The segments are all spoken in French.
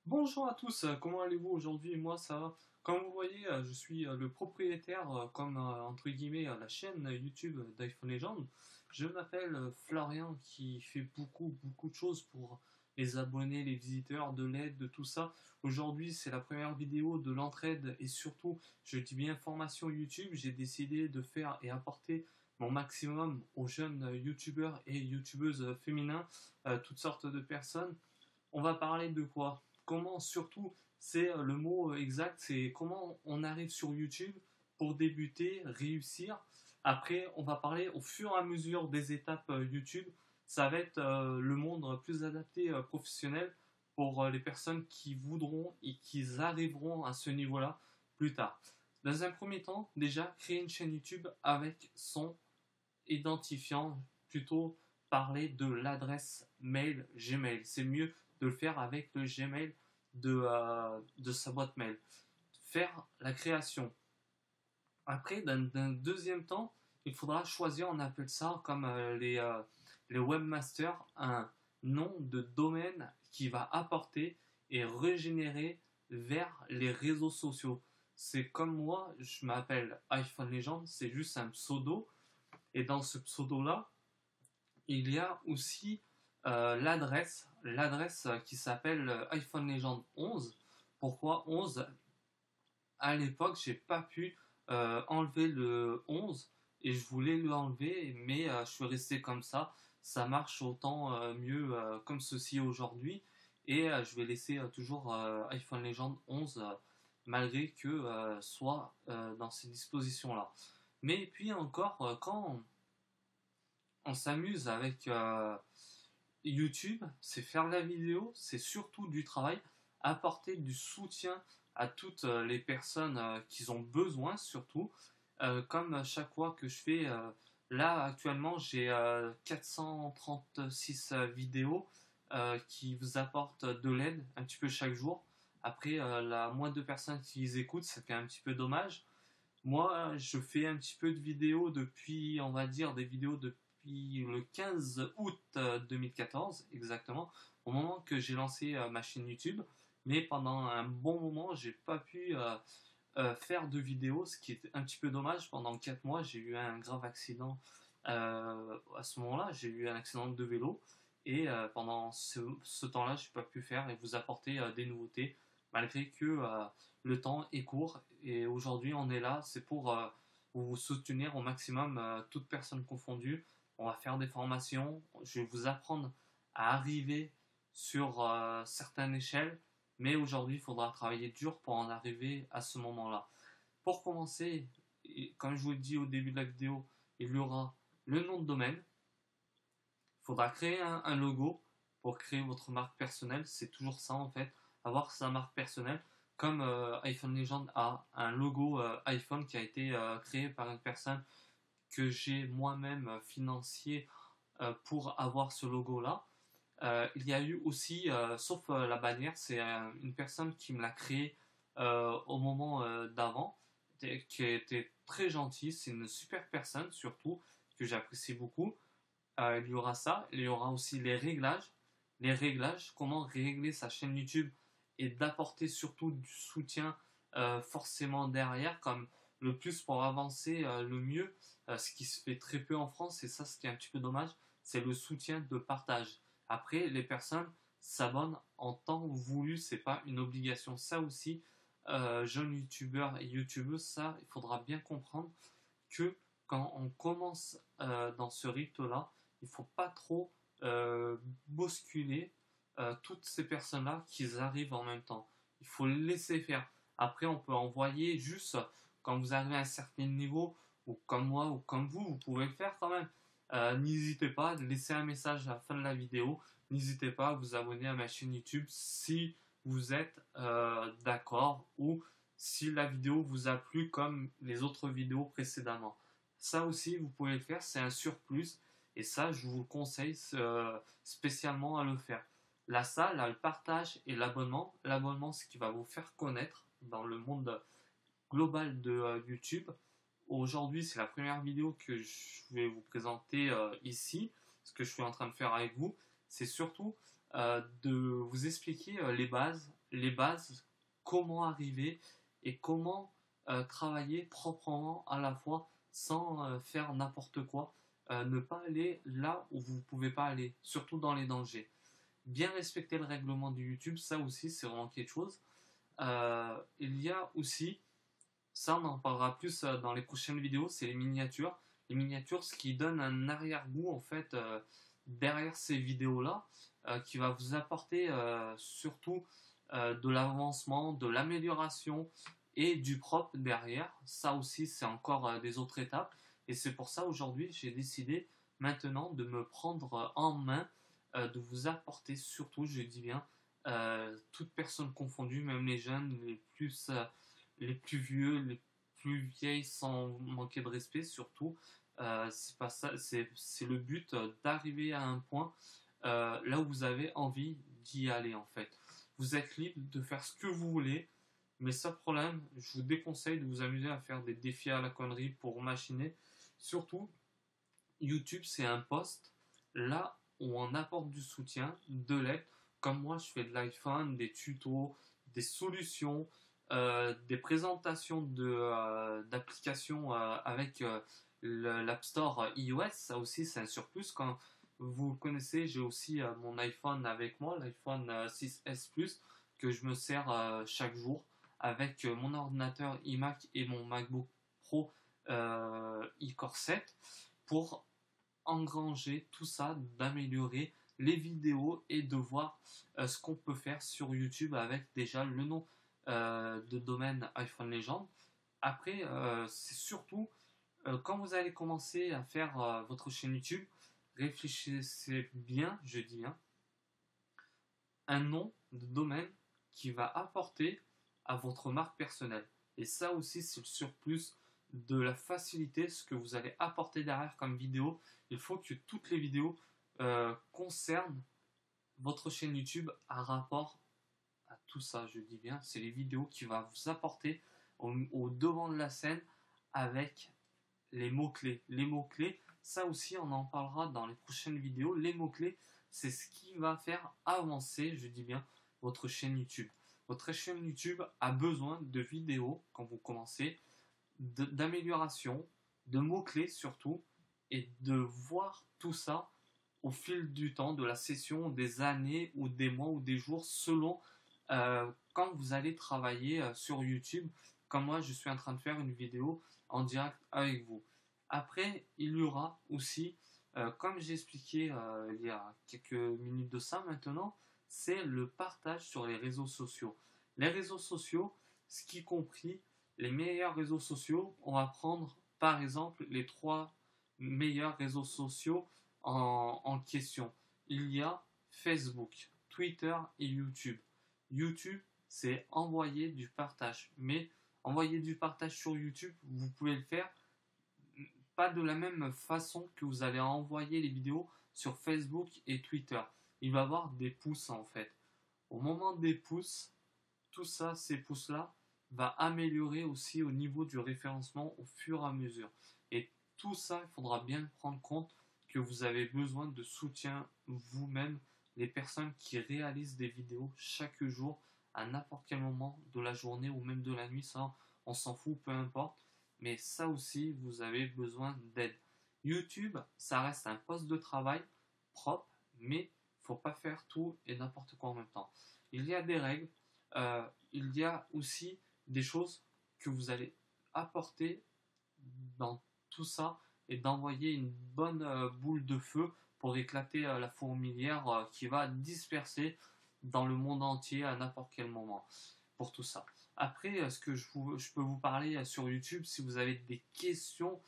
Bonjour à tous, comment allez-vous aujourd'hui? Moi ça va. Comme vous voyez, je suis le propriétaire, comme entre guillemets, la chaîne YouTube d'iPhone Legend. Je m'appelle Florian qui fait beaucoup de choses pour les abonnés, les visiteurs, de l'aide, de tout ça. Aujourd'hui, c'est la première vidéo de l'entraide et surtout, je dis bien formation YouTube. J'ai décidé de faire et apporter mon maximum aux jeunes YouTubeurs et YouTubeuses féminins, toutes sortes de personnes. On va parler de quoi? Comment surtout, c'est le mot exact, c'est comment on arrive sur YouTube pour débuter, réussir. Après, on va parler au fur et à mesure des étapes YouTube. Ça va être le monde plus adapté professionnel pour les personnes qui voudront et qui arriveront à ce niveau-là plus tard. Dans un premier temps, déjà, créer une chaîne YouTube avec son identifiant, plutôt parler de l'adresse mail Gmail. C'est mieux de le faire avec le Gmail de sa boîte mail. Faire la création. Après, dans un deuxième temps, il faudra choisir, on appelle ça comme les webmasters, un nom de domaine qui va apporter et régénérer vers les réseaux sociaux. C'est comme moi, je m'appelle iPhone Legend, c'est juste un pseudo. Et dans ce pseudo-là, il y a aussi l'adresse qui s'appelle iPhone Legend 11. Pourquoi 11? À l'époque, j'ai pas pu enlever le 11 et je voulais l'enlever, mais je suis resté comme ça. Ça marche autant mieux comme ceci aujourd'hui et je vais laisser toujours iPhone Legend 11 malgré que soit dans ces dispositions-là. Mais puis encore, quand on s'amuse avec YouTube, c'est faire la vidéo, c'est surtout du travail, apporter du soutien à toutes les personnes qui ont besoin surtout. Comme chaque fois que je fais, là actuellement j'ai 436 vidéos qui vous apportent de l'aide un petit peu chaque jour. Après, la moins de personnes qui les écoutent, ça fait un petit peu dommage. Moi, je fais un petit peu de vidéos depuis, on va dire, des vidéos depuis le 15 août 2014, exactement, au moment que j'ai lancé ma chaîne YouTube. Mais pendant un bon moment, j'ai pas pu faire de vidéos, ce qui est un petit peu dommage. Pendant 4 mois, j'ai eu un grave accident. À ce moment-là, j'ai eu un accident de vélo. Et pendant ce temps-là, je n'ai pas pu faire et vous apporter des nouveautés, malgré que le temps est court. Et aujourd'hui, on est là, c'est pour vous soutenir au maximum, toutes personnes confondues. On va faire des formations, je vais vous apprendre à arriver sur certaines échelles, mais aujourd'hui, il faudra travailler dur pour en arriver à ce moment-là. Pour commencer, comme je vous l'ai dit au début de la vidéo, il y aura le nom de domaine. Il faudra créer un logo pour créer votre marque personnelle. C'est toujours ça en fait, avoir sa marque personnelle. Comme iPhone Legend a un logo iPhone qui a été créé par une personne que j'ai moi-même financié pour avoir ce logo-là. Il y a eu aussi, sauf la bannière, c'est une personne qui me l'a créé au moment d'avant, qui était très gentille. C'est une super personne surtout que j'apprécie beaucoup. Il y aura ça, il y aura aussi les réglages. Les réglages, comment régler sa chaîne YouTube et d'apporter surtout du soutien forcément derrière, comme le plus pour avancer le mieux, ce qui se fait très peu en France, et ça, ce qui est un petit peu dommage, c'est le soutien de partage. Après, les personnes s'abonnent en temps voulu, c'est pas une obligation. Ça aussi, jeunes youtubeurs et youtubeuses, ça, il faudra bien comprendre que quand on commence dans ce rythme-là, il ne faut pas trop bousculer toutes ces personnes-là qui arrivent en même temps. Il faut les laisser faire. Après, on peut envoyer juste quand vous arrivez à un certain niveau, ou comme moi, ou comme vous pouvez le faire quand même. N'hésitez pas à laisser un message à la fin de la vidéo. N'hésitez pas à vous abonner à ma chaîne YouTube si vous êtes d'accord ou si la vidéo vous a plu comme les autres vidéos précédemment. Ça aussi, vous pouvez le faire, c'est un surplus. Et ça, je vous conseille spécialement à le faire. La salle, le partage et l'abonnement. L'abonnement, c'est ce qui va vous faire connaître dans le monde global de YouTube. Aujourd'hui, c'est la première vidéo que je vais vous présenter ici. Ce que je suis en train de faire avec vous, c'est surtout de vous expliquer les bases, comment arriver et comment travailler proprement à la fois sans faire n'importe quoi, ne pas aller là où vous ne pouvez pas aller, surtout dans les dangers. Bien respecter le règlement de YouTube, ça aussi c'est vraiment quelque chose. Il y a aussi, ça on en parlera plus dans les prochaines vidéos, c'est les miniatures. Les miniatures, ce qui donne un arrière-goût en fait derrière ces vidéos-là, qui va vous apporter surtout de l'avancement, de l'amélioration et du propre derrière. Ça aussi, c'est encore des autres étapes. Et c'est pour ça aujourd'hui, j'ai décidé maintenant de me prendre en main, de vous apporter surtout, je dis bien, toutes personnes confondues, même les jeunes, les plus vieux, les plus vieilles, sans manquer de respect surtout. C'est pas ça, c'est le but d'arriver à un point là où vous avez envie d'y aller en fait. Vous êtes libre de faire ce que vous voulez, mais sans problème, je vous déconseille de vous amuser à faire des défis à la connerie pour machiner. Surtout, YouTube c'est un poste là où on apporte du soutien, de l'aide. Comme moi, je fais de l'iPhone, des tutos, des solutions, des présentations d'applications avec l'App Store iOS. Ça aussi, c'est un surplus. Quand vous le connaissez, j'ai aussi mon iPhone avec moi, l'iPhone 6S Plus, que je me sers chaque jour avec mon ordinateur iMac et mon MacBook Pro iCore 7 pour engranger tout ça, d'améliorer les vidéos et de voir ce qu'on peut faire sur YouTube avec déjà le nom de domaine iPhone Legend. Après, c'est surtout quand vous allez commencer à faire votre chaîne YouTube, réfléchissez bien, je dis bien, un nom de domaine qui va apporter à votre marque personnelle. Et ça aussi, c'est le surplus de la facilité, ce que vous allez apporter derrière comme vidéo. Il faut que toutes les vidéos concernent votre chaîne YouTube à rapport à tout ça, je dis bien. C'est les vidéos qui vont vous apporter au devant de la scène avec les mots-clés. Les mots-clés, ça aussi, on en parlera dans les prochaines vidéos. Les mots-clés, c'est ce qui va faire avancer, je dis bien, votre chaîne YouTube. Votre chaîne YouTube a besoin de vidéos quand vous commencez, d'amélioration, de mots-clés surtout, et de voir tout ça au fil du temps, de la session, des années ou des mois ou des jours, selon quand vous allez travailler sur YouTube, comme moi je suis en train de faire une vidéo en direct avec vous. Après, il y aura aussi, comme j'ai expliqué il y a quelques minutes de ça maintenant, c'est le partage sur les réseaux sociaux. Les réseaux sociaux, ce qui compris les meilleurs réseaux sociaux, on va prendre par exemple les 3 meilleurs réseaux sociaux en question. Il y a Facebook, Twitter et YouTube. YouTube, c'est envoyer du partage. Mais envoyer du partage sur YouTube, vous pouvez le faire pas de la même façon que vous allez envoyer les vidéos sur Facebook et Twitter. Il va y avoir des pouces en fait. Au moment des pouces, tout ça, ces pouces-là, va améliorer aussi au niveau du référencement au fur et à mesure. Et tout ça, il faudra bien prendre compte que vous avez besoin de soutien vous-même, les personnes qui réalisent des vidéos chaque jour à n'importe quel moment de la journée ou même de la nuit, ça on s'en fout, peu importe. Mais ça aussi, vous avez besoin d'aide. YouTube, ça reste un poste de travail propre, mais il ne faut pas faire tout et n'importe quoi en même temps. Il y a des règles, il y a aussi des choses que vous allez apporter dans tout ça et d'envoyer une bonne boule de feu pour éclater la fourmilière qui va disperser dans le monde entier à n'importe quel moment pour tout ça. Après, ce que je peux vous parler sur YouTube, si vous avez des questions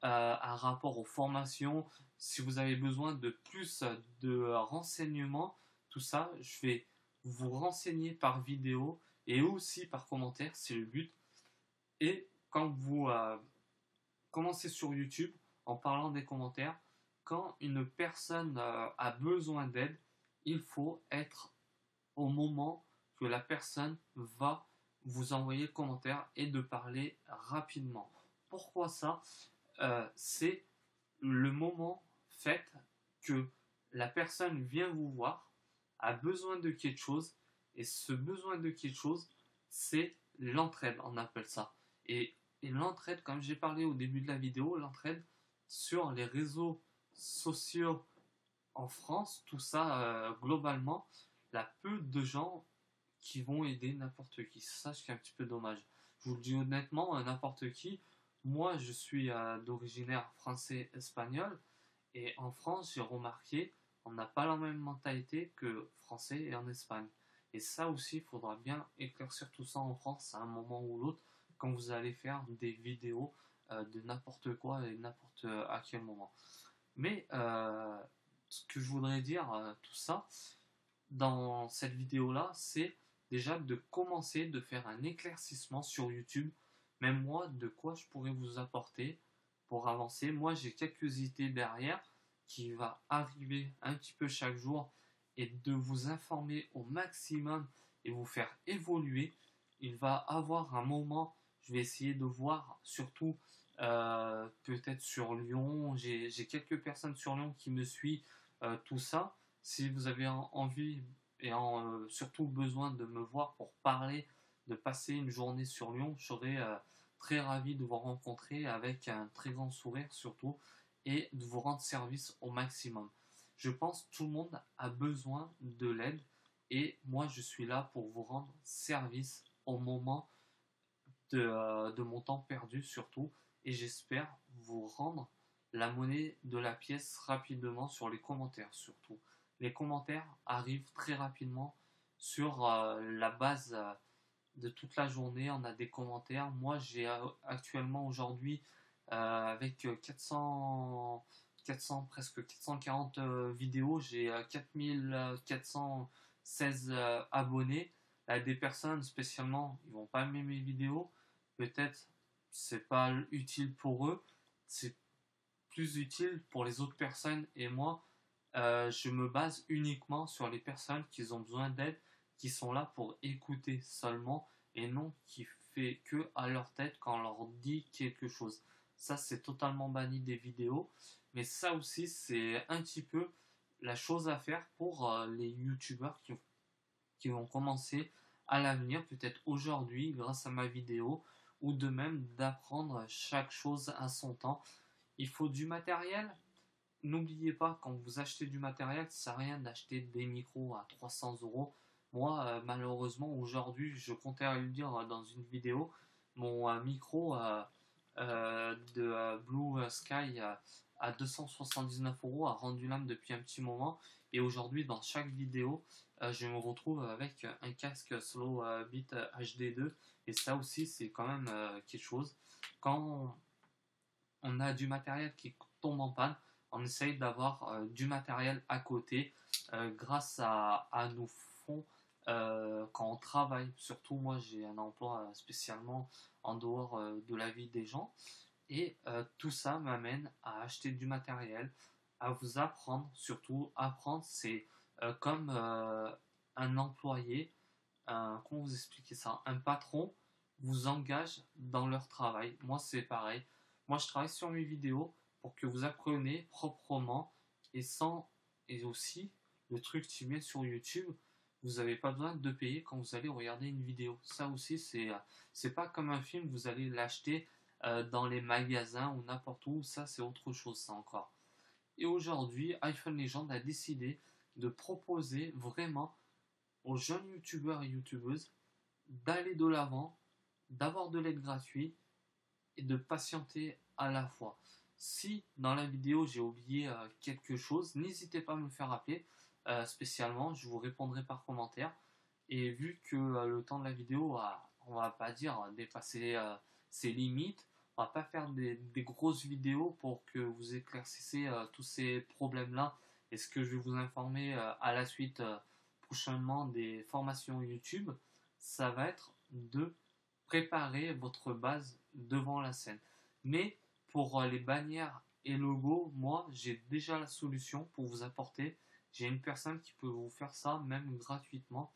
à rapport aux formations, si vous avez besoin de plus de renseignements, tout ça, je vais vous renseigner par vidéo et aussi par commentaire, c'est le but. Et quand vous commencez sur YouTube, en parlant des commentaires, quand une personne a besoin d'aide, il faut être au moment que la personne va vous envoyer le commentaire et de parler rapidement. Pourquoi ça c'est le moment fait que la personne vient vous voir a besoin de quelque chose, et ce besoin de quelque chose, c'est l'entraide, on appelle ça. Et l'entraide, comme j'ai parlé au début de la vidéo, l'entraide sur les réseaux sociaux en France, tout ça, globalement, il y a peu de gens qui vont aider n'importe qui. C'est ça ce qui est un petit peu dommage. Je vous le dis honnêtement, n'importe qui. Moi, je suis d'originaire français-espagnol, et en France, j'ai remarqué, on n'a pas la même mentalité que français et en Espagne. Et ça aussi, il faudra bien éclaircir tout ça en France à un moment ou l'autre, quand vous allez faire des vidéos de n'importe quoi et n'importe à quel moment. Mais ce que je voudrais dire, tout ça, dans cette vidéo-là, c'est déjà de commencer de faire un éclaircissement sur YouTube. Même moi, de quoi je pourrais vous apporter pour avancer. Moi, j'ai quelques idées derrière qui va arriver un petit peu chaque jour, et de vous informer au maximum et vous faire évoluer. Il va avoir un moment, je vais essayer de voir surtout peut-être sur Lyon. J'ai quelques personnes sur Lyon qui me suivent, tout ça. Si vous avez envie et surtout besoin de me voir pour parler, de passer une journée sur Lyon, je serais très ravi de vous rencontrer avec un très grand sourire surtout, et de vous rendre service au maximum. Je pense que tout le monde a besoin de l'aide, et moi je suis là pour vous rendre service au moment de mon temps perdu surtout, et j'espère vous rendre la monnaie de la pièce rapidement sur les commentaires surtout. Les commentaires arrivent très rapidement sur la base de toute la journée. On a des commentaires. Moi, j'ai actuellement aujourd'hui avec 400, presque 440 vidéos, j'ai 4416 abonnés. Là, des personnes spécialement, ils vont pas aimer mes vidéos. Peut-être c'est pas utile pour eux. C'est plus utile pour les autres personnes, et moi, je me base uniquement sur les personnes qui ont besoin d'aide, qui sont là pour écouter seulement, et non qui fait que à leur tête quand on leur dit quelque chose. Ça, c'est totalement banni des vidéos, mais ça aussi, c'est un petit peu la chose à faire pour les youtubeurs qui vont commencer à l'avenir, peut-être aujourd'hui, grâce à ma vidéo, ou de même d'apprendre chaque chose à son temps. Il faut du matériel. N'oubliez pas, quand vous achetez du matériel, ça sert à rien d'acheter des micros à 300 euros. Moi, malheureusement, aujourd'hui, je comptais le dire dans une vidéo, mon micro de Blue Sky à 279 euros a rendu l'âme depuis un petit moment. Et aujourd'hui, dans chaque vidéo, je me retrouve avec un casque Slow Beat HD2. Et ça aussi, c'est quand même quelque chose. Quand on a du matériel qui tombe en panne, on essaye d'avoir du matériel à côté grâce à nos fonds quand on travaille. Surtout, moi, j'ai un emploi spécialement en dehors de la vie des gens. Et tout ça m'amène à acheter du matériel, à vous apprendre. Surtout, apprendre, c'est comme un employé, comment vous expliquer ça? Un patron vous engage dans leur travail. Moi, c'est pareil. Moi, je travaille sur mes vidéos pour que vous appreniez proprement, et sans. Et aussi, le truc qui vient sur YouTube, vous n'avez pas besoin de payer quand vous allez regarder une vidéo. Ça aussi, c'est pas comme un film, vous allez l'acheter dans les magasins ou n'importe où. Ça, c'est autre chose, ça encore. Et aujourd'hui, iPhone Legend a décidé de proposer vraiment aux jeunes youtubeurs et youtubeuses d'aller de l'avant, d'avoir de l'aide gratuite et de patienter à la fois. Si dans la vidéo j'ai oublié quelque chose, n'hésitez pas à me faire rappeler spécialement, je vous répondrai par commentaire. Et vu que le temps de la vidéo a, on va pas dire, dépassé ses limites, on va pas faire des grosses vidéos pour que vous éclaircissiez tous ces problèmes-là. Et ce que je vais vous informer à la suite prochainement des formations YouTube, ça va être de préparer votre base devant la scène. Mais pour les bannières et logos, moi j'ai déjà la solution pour vous apporter. J'ai une personne qui peut vous faire ça même gratuitement,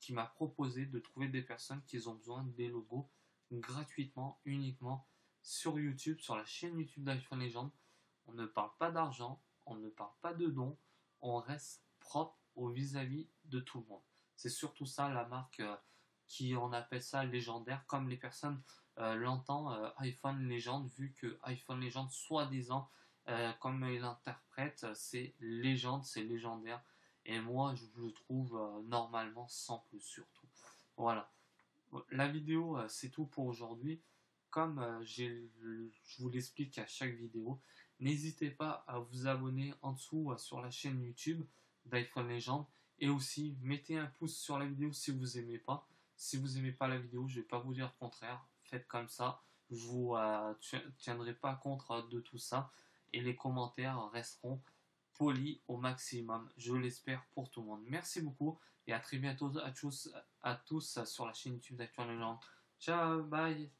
qui m'a proposé de trouver des personnes qui ont besoin des logos gratuitement, uniquement sur YouTube, sur la chaîne YouTube d'iPhone Legend. On ne parle pas d'argent, on ne parle pas de dons, on reste propre, au vis-à-vis de tout le monde. C'est surtout ça la marque qui on appelle ça légendaire, comme les personnes l'entendent iPhone Legend, vu que iPhone Legend, soi-disant, comme il l'interprète, c'est légende, c'est légendaire. Et moi, je le trouve normalement sans plus surtout. Voilà. La vidéo, c'est tout pour aujourd'hui. Comme je vous l'explique à chaque vidéo, n'hésitez pas à vous abonner en dessous sur la chaîne YouTube d'iPhone Legend. Et aussi, mettez un pouce sur la vidéo si vous aimez pas. Si vous aimez pas la vidéo, je vais pas vous dire le contraire. Faites comme ça. Je vous tiendrai pas compte de tout ça. Et les commentaires resteront polis au maximum. Je l'espère pour tout le monde. Merci beaucoup et à très bientôt à tous sur la chaîne YouTube d'Actual Legend. Ciao, bye.